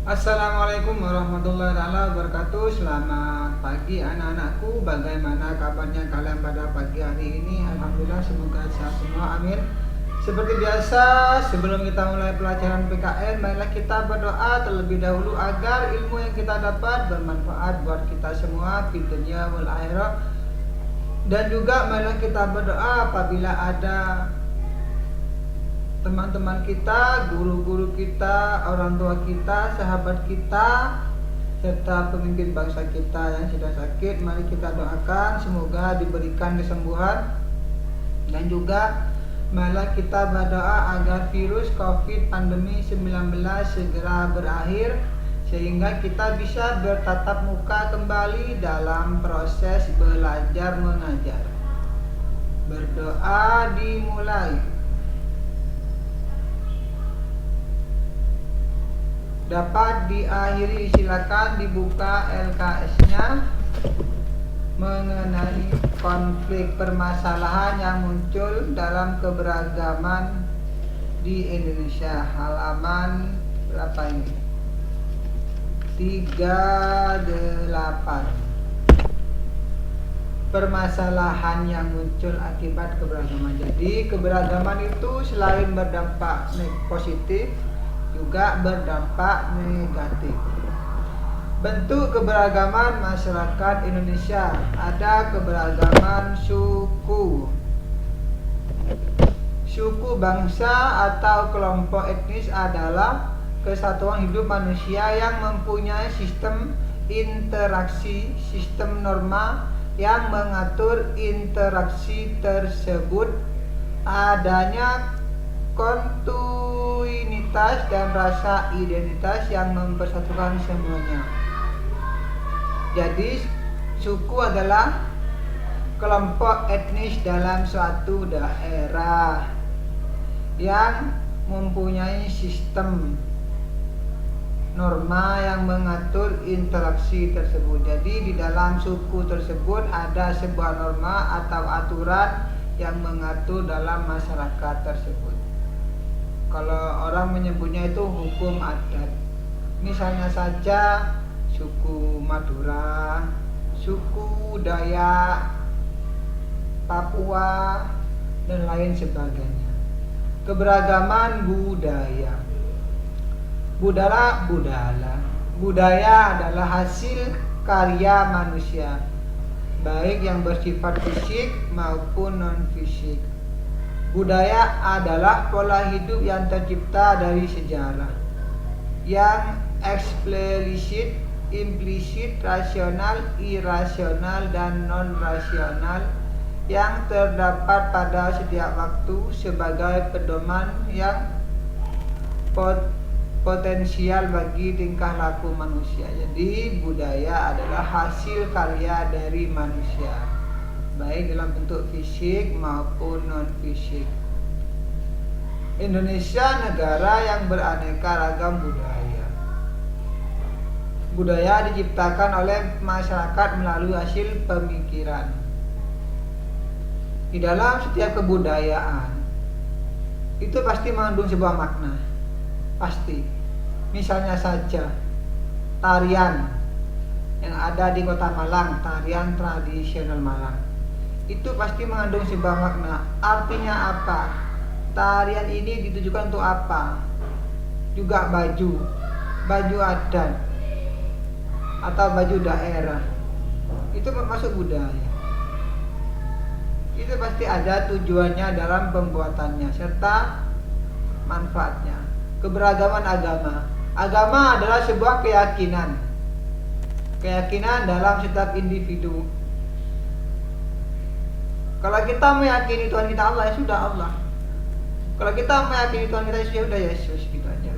Assalamualaikum warahmatullahi wabarakatuh. Selamat pagi anak-anakku. Bagaimana kabarnya kalian pada pagi hari ini? Alhamdulillah, semoga sehat semua, amin. Seperti biasa, sebelum kita mulai pelajaran PKN, marilah kita berdoa terlebih dahulu agar ilmu yang kita dapat bermanfaat buat kita semua di dunia wal akhirah. Dan juga marilah kita berdoa apabila ada teman-teman kita, guru-guru kita, orang tua kita, sahabat kita, serta pemimpin bangsa kita yang sudah sakit, mari kita doakan semoga diberikan kesembuhan. Dan juga marilah kita berdoa agar virus COVID pandemi 19 segera berakhir, sehingga kita bisa bertatap muka kembali dalam proses belajar mengajar. Berdoa dimulai. Dapat diakhiri, silakan dibuka LKS-nya mengenai konflik permasalahan yang muncul dalam keberagaman di Indonesia. Halaman berapa ini? 38. Permasalahan yang muncul akibat keberagaman. Jadi keberagaman itu selain berdampak positif juga berdampak negatif. Bentuk keberagaman masyarakat Indonesia, ada keberagaman suku, bangsa atau kelompok etnis adalah kesatuan hidup manusia yang mempunyai sistem interaksi, sistem norma yang mengatur interaksi tersebut. Adanya kontinuitas dan rasa identitas yang mempersatukan semuanya. Jadi suku adalah kelompok etnis dalam suatu daerah yang mempunyai sistem norma yang mengatur interaksi tersebut. Jadi di dalam suku tersebut ada sebuah norma atau aturan yang mengatur dalam masyarakat tersebut. Kalau orang menyebutnya itu hukum adat. Misalnya saja suku Madura, suku Dayak, Papua, dan lain sebagainya. Keberagaman budaya. Budaya adalah hasil karya manusia, baik yang bersifat fisik maupun non-fisik. Budaya adalah pola hidup yang tercipta dari sejarah, yang eksplisit, implisit, rasional, irasional, dan non-rasional, yang terdapat pada setiap waktu sebagai pedoman yang potensial bagi tingkah laku manusia. Jadi budaya adalah hasil karya dari manusia, baik dalam bentuk fisik maupun non-fisik. Indonesia negara yang beraneka ragam budaya. Budaya diciptakan oleh masyarakat melalui hasil pemikiran. Di dalam setiap kebudayaan itu pasti mengandung sebuah makna. Pasti. Misalnya saja tarian yang ada di Kota Malang, tarian tradisional Malang, itu pasti mengandung sebuah makna. Artinya apa? Tarian ini ditujukan untuk apa? Juga baju adat atau baju daerah, itu masuk budaya. Itu pasti ada tujuannya dalam pembuatannya serta manfaatnya. Keberagaman agama adalah sebuah keyakinan dalam setiap individu. Kalau kita meyakini Tuhan kita Allah, ya sudah Allah. Kalau kita meyakini Tuhan kita Yesus, ya sudah Yesus, gitu aja.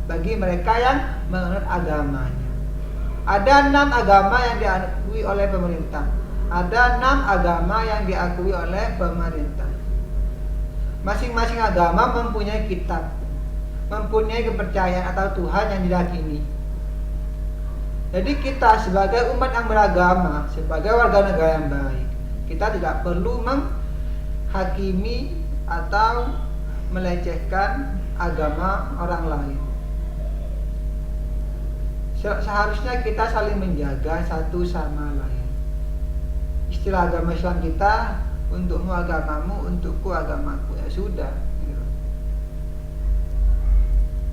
Bagi mereka yang menganut agamanya. Ada 6 agama yang diakui oleh pemerintah. Ada 6 agama yang diakui oleh pemerintah. Masing-masing agama mempunyai kitab, mempunyai kepercayaan atau Tuhan yang diyakini. Jadi kita sebagai umat yang beragama, sebagai warga negara yang baik, kita tidak perlu menghakimi atau melecehkan agama orang lain. Seharusnya kita saling menjaga satu sama lain. Istilah agama Islam kita, untukmu agamamu, untukku agamaku, ya sudah gitu.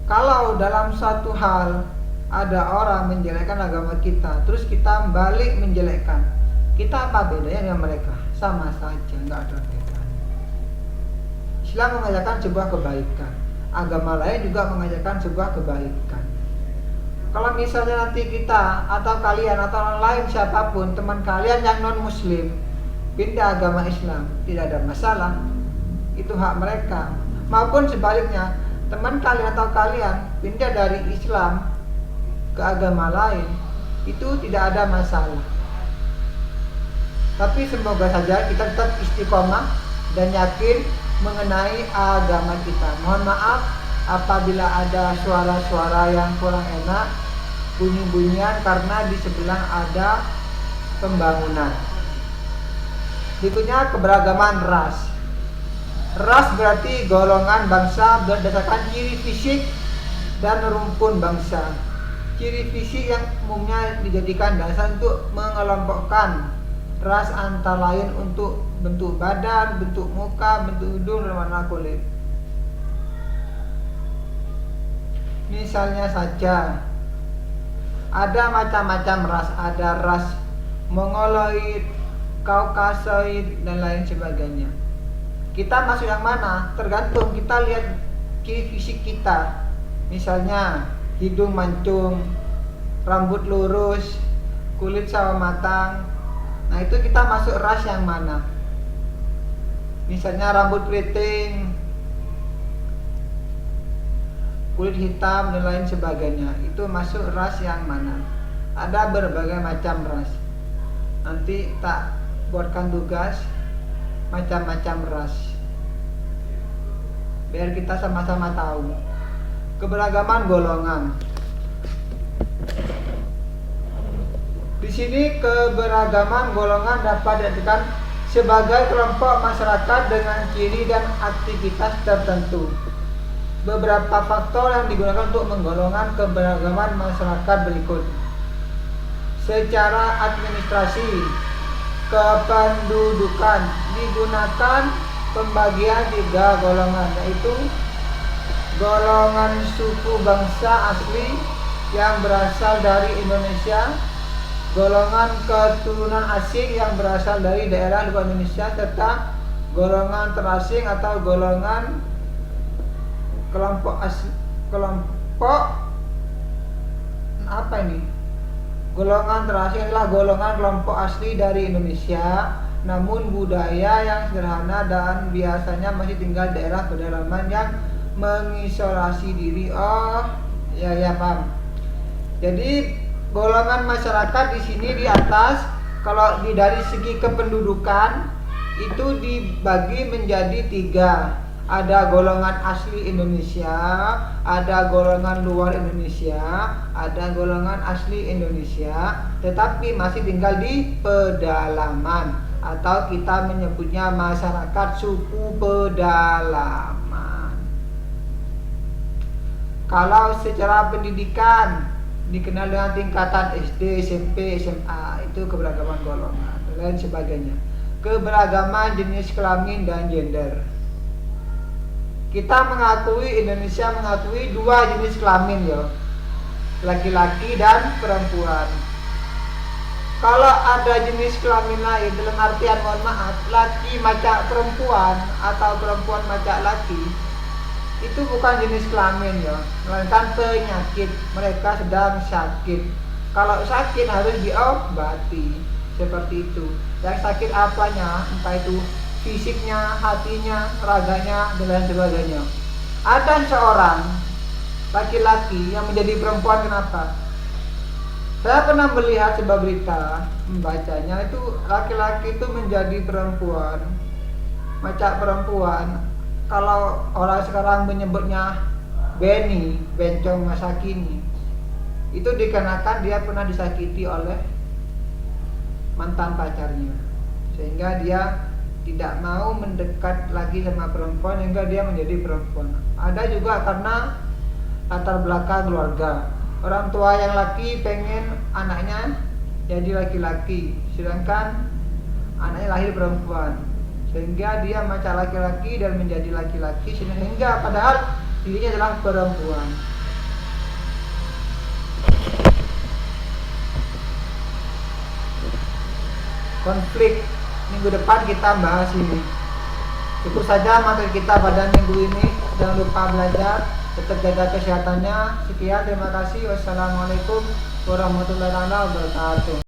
Kalau dalam satu hal ada orang menjelekkan agama kita, terus kita balik menjelekkan, kita apa bedanya dengan mereka? Sama saja, nggak ada bedanya. Islam mengajarkan sebuah kebaikan, agama lain juga mengajarkan sebuah kebaikan. Kalau misalnya nanti kita atau kalian atau orang lain siapapun, teman kalian yang non muslim pindah agama Islam, tidak ada masalah, itu hak mereka. Maupun sebaliknya, teman kalian atau kalian pindah dari Islam ke agama lain, itu tidak ada masalah. Tapi semoga saja kita tetap istiqomah dan yakin mengenai agama kita. Mohon maaf apabila ada suara-suara yang kurang enak, bunyi-bunyian karena di sebelah ada pembangunan. Berikutnya keberagaman ras. Ras berarti golongan bangsa berdasarkan ciri fisik dan rumpun bangsa. Ciri fisik yang umumnya dijadikan dasar untuk mengelompokkan ras antara lain untuk bentuk badan, bentuk muka, bentuk hidung, dan warna kulit. Misalnya saja, ada macam-macam ras, ada ras Mongoloid, Kaukasoid, dan lain sebagainya. Kita masuk yang mana? Tergantung kita lihat ciri fisik kita. Misalnya hidung mancung, rambut lurus, kulit sawo matang. Nah, itu kita masuk ras yang mana? Misalnya rambut keriting, kulit hitam, dan lain sebagainya. Itu masuk ras yang mana? Ada berbagai macam ras. Nanti tak buatkan tugas macam-macam ras, biar kita sama-sama tahu. Keberagaman golongan. Di sini keberagaman golongan dapat diartikan sebagai kelompok masyarakat dengan ciri dan aktivitas tertentu. Beberapa faktor yang digunakan untuk menggolongkan keberagaman masyarakat berikut. Secara administrasi, kependudukan digunakan pembagian 3 golongan, yaitu golongan suku bangsa asli yang berasal dari Indonesia, golongan keturunan asing yang berasal dari daerah luar Indonesia, serta golongan terasing atau golongan kelompok apa ini? Golongan terasing adalah golongan kelompok asli dari Indonesia, namun budaya yang sederhana dan biasanya masih tinggal di daerah pedalaman yang mengisolasi diri. Oh, ya paham. Jadi golongan masyarakat di sini di atas, kalau dari segi kependudukan itu dibagi menjadi 3. Ada golongan asli Indonesia, ada golongan luar Indonesia, ada golongan asli Indonesia, tetapi masih tinggal di pedalaman, atau kita menyebutnya masyarakat suku pedalaman. Kalau secara pendidikan dikenal dengan tingkatan SD, SMP, SMA, itu keberagaman golongan dan lain sebagainya. Keberagaman jenis kelamin dan gender. Kita mengakui, Indonesia mengakui 2 jenis kelamin ya, laki-laki dan perempuan. Kalau ada jenis kelamin lain, dalam artian mohon maaf, laki macak perempuan atau perempuan macak laki, itu bukan jenis kelamin ya, melainkan penyakit. Mereka sedang sakit. Kalau sakit harus diobati, seperti itu. Yang sakit apanya? Entah itu fisiknya, hatinya, raganya, dan lain sebagainya. Ada seorang laki-laki yang menjadi perempuan. Kenapa? Saya pernah melihat sebuah berita, membacanya, itu laki-laki itu menjadi perempuan, macak perempuan. Kalau orang sekarang menyebutnya Benny, bencong masa kini, itu dikarenakan dia pernah disakiti oleh mantan pacarnya, sehingga dia tidak mau mendekat lagi sama perempuan, sehingga dia menjadi perempuan. Ada juga karena latar belakang keluarga. Orang tua yang laki pengen anaknya jadi laki-laki, sedangkan anaknya lahir perempuan, sehingga dia macam laki-laki dan menjadi laki-laki, sehingga padahal dirinya adalah perempuan. Konflik minggu depan kita bahas ini. Cukup saja materi kita pada minggu ini. Jangan lupa belajar, tetap jaga kesehatannya. Sekian, terima kasih. Wassalamualaikum warahmatullahi wabarakatuh.